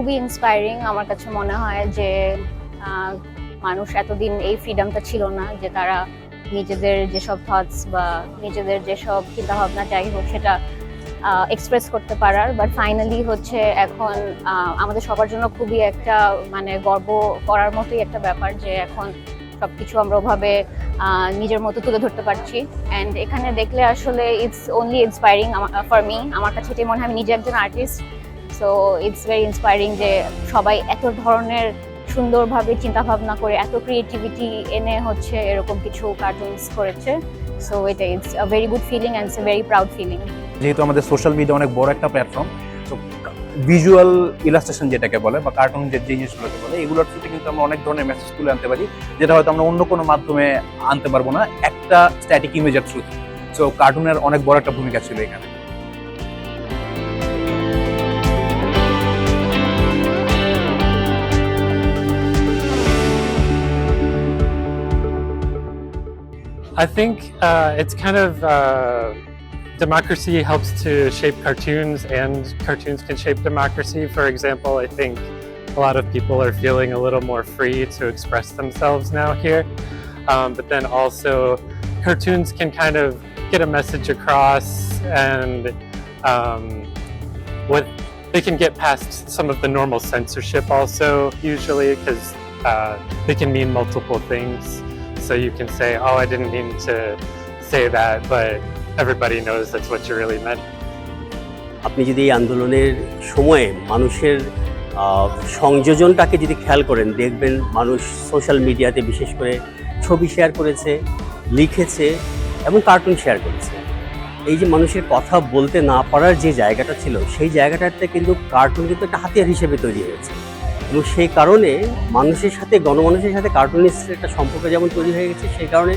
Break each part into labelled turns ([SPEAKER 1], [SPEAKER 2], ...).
[SPEAKER 1] খুবই ইন্সপায়ারিং। আমার কাছে মনে হয় যে মানুষ এতদিন এই ফ্রিডমটা ছিল না, যে তারা নিজেদের যেসব থটস বা নিজেদের যেসব চিন্তাভাবনা যাই হোক সেটা এক্সপ্রেস করতে পারার। বাট ফাইনালি হচ্ছে এখন আমাদের সবার জন্য খুবই একটা মানে গর্ব করার মতোই একটা ব্যাপার যে এখন সবকিছু আমরা ওভাবে নিজের মতো তুলে ধরতে পারছি। অ্যান্ড এখানে দেখলে আসলে it's only inspiring for me. আমার কাছে এটাই মনে হয়, আমি নিজে একজন artist, so it's very inspiring যে সবাই এত ধরনের সুন্দরভাবে চিন্তা ভাবনা করে এত ক্রিয়েটিভিটি এনে হচ্ছে এরকম কিছু কার্টুনস করেছে। সো এটা it's a very good feeling and it's a very proud feeling.
[SPEAKER 2] যেহেতু আমাদের সোশ্যাল মিডিয়া অনেক বড় একটা প্ল্যাটফর্ম, তো ভিজুয়াল ইলাস্ট্রেশন যেটাকে বলে বা কার্টুন যে জিনিসগুলোকে বলে, এগুলোর থ্রুতে কিন্তু আমরা অনেক ধরনের মেসেজ তুলে আনতে পারি, যেটা হয়তো আমরা অন্য কোনো মাধ্যমে আনতে পারবো না একটা স্ট্যাটিক ইমেজের থ্রুতে। সো কার্টুনের অনেক বড় একটা ভূমিকা ছিল এখানে।
[SPEAKER 3] I think it's kind of democracy helps to shape cartoons, and cartoons can shape democracy. For example, I think a lot of people are feeling a little more free to express themselves now here. But then also, cartoons can kind of get a message across, and they can get past some of the normal censorship also, usually, because they can mean multiple things. So you can say, oh, I didn't mean to say that, but everybody knows that's what you really meant.
[SPEAKER 4] আপনি যদি এই আন্দোলনের সময়ে মানুষের সংযোজনটাকে যদি খেয়াল করেন, দেখবেন মানুষ সোশ্যাল মিডিয়াতে বিশেষ করে ছবি শেয়ার করেছে, লিখেছে এবং কার্টুন শেয়ার করেছে। এই যে মানুষের কথা বলতে না পারার যে জায়গাটা ছিল, সেই জায়গাটাতে কিন্তু কার্টুন কিন্তু একটা হাতিয়ার হিসেবে তৈরি হয়েছে। এবং সেই কারণে মানুষের সাথে, গণমানুষের সাথে কার্টুনিস্টের একটা সম্পর্ক যেমন তৈরি হয়ে গেছে, সেই কারণে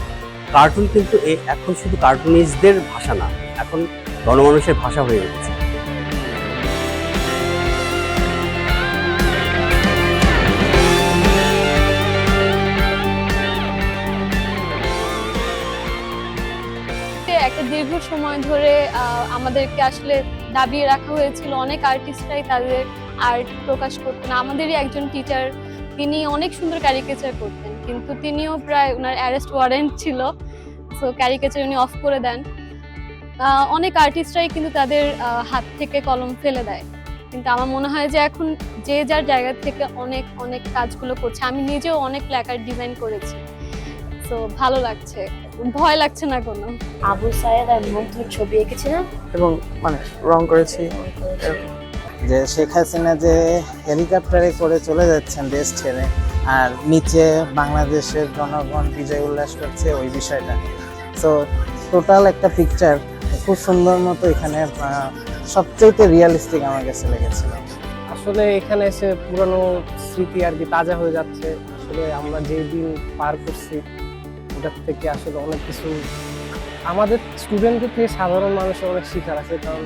[SPEAKER 4] কার্টুন কিন্তু এখন শুধু কার্টুনিস্টদের ভাষা না, এখন গণমানুষের ভাষা হয়ে গেছে।
[SPEAKER 5] একটা দীর্ঘ সময় ধরে আমাদেরকে আসলে দাবিয়ে রাখা হয়েছিল। অনেক আর্টিস্টরাই তাদের আর্ট প্রকাশ করতেন। আমাদেরই একজন টিচার, তিনি অনেক সুন্দর ক্যারিকেচার করতেন, কিন্তু তিনিও প্রায় ওনার অ্যারেস্ট ওয়ারেন্ট ছিল, সো ক্যারিকেচার উনি অফ করে দেন। অনেক আর্টিস্টরাই কিন্তু তাদের হাত থেকে কলম ফেলে দেয়। কিন্তু আমার মনে হয় যে এখন যে যার জায়গা থেকে অনেক অনেক কাজগুলো করছে। আমি নিজেও অনেক প্ল্যাকার্ড ডিজাইন করেছি, সো ভালো লাগছে, ভয় লাগছে না কোনো।
[SPEAKER 6] আবু সায়েদ আর মুগ্ধর ছবি এঁকেছিলাম
[SPEAKER 7] এবং মানে রং করেছি।
[SPEAKER 8] যে শেখ হাসিনা যে হেলিকপ্টারে করে চলে যাচ্ছেন দেশ ছেড়ে, আর নিচে বাংলাদেশের জনগণ বিজয় উল্লাস করছে, ওই বিষয়টা। সো টোটাল একটা পিকচার খুব সুন্দর মতো এখানে সবচেয়ে রিয়েলিস্টিক আমার কাছে লেগেছিল।
[SPEAKER 7] আসলে এখানে এসে পুরানো স্মৃতি আর কি তাজা হয়ে যাচ্ছে। আসলে আমরা যেই দিন পার করছি ওটার থেকে আসলে অনেক কিছু আমাদের স্টুডেন্টদের থেকে সাধারণ মানুষের অনেক শিখার আছে। কারণ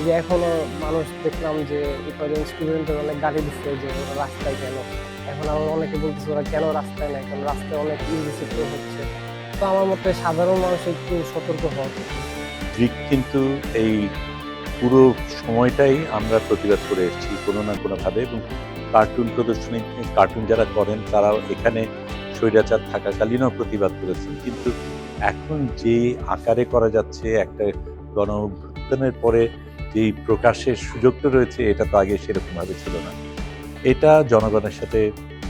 [SPEAKER 7] যে এখনো মানুষ দেখলাম যে স্টুডেন্টদের অনেক গালি দিচ্ছে যে ওরা রাস্তায় কেন। এখন আবার অনেকে বলতেছে ওরা কেন রাস্তায় নেয়, কারণ রাস্তায় অনেক ইনডিসিপ্লিন হচ্ছে। তো আমার মতে সাধারণ মানুষ একটু সতর্ক হওয়া উচিত।
[SPEAKER 9] কিন্তু এই পুরো সময়টাই আমরা প্রতিবাদ করে এসেছি কোনো না কোনোভাবে, এবং কার্টুন প্রদর্শনী, কার্টুন যারা করেন তারাও এখানে স্বৈরাচার থাকাকালীনও প্রতিবাদ করেছেন। কিন্তু এখন যে আকারে করা যাচ্ছে, একটা গণ অভ্যুত্থানের পরে যেই প্রকাশের সুযোগটা রয়েছে, এটা তো আগে সেরকমভাবে ছিল না। এটা জনগণের সাথে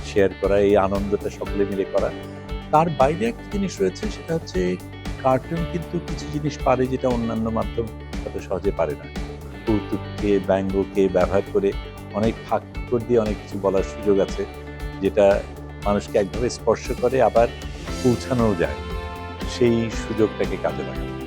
[SPEAKER 9] শেয়ার করা, এই আনন্দটা সকলে মিলে করা। তার বাইরে একটা জিনিস রয়েছে, সেটা হচ্ছে কার্টুন কিন্তু কিছু জিনিস পারে যেটা অন্যান্য মাধ্যম অত সহজে পারে না। কৌতুককে, ব্যঙ্গকে ব্যবহার করে অনেক ফাঁক দিয়ে অনেক কিছু বলার সুযোগ আছে, যেটা মানুষকে একভাবে স্পর্শ করে আবার পৌঁছানোও যায়। সেই সুযোগটাকে কাজে লাগানো।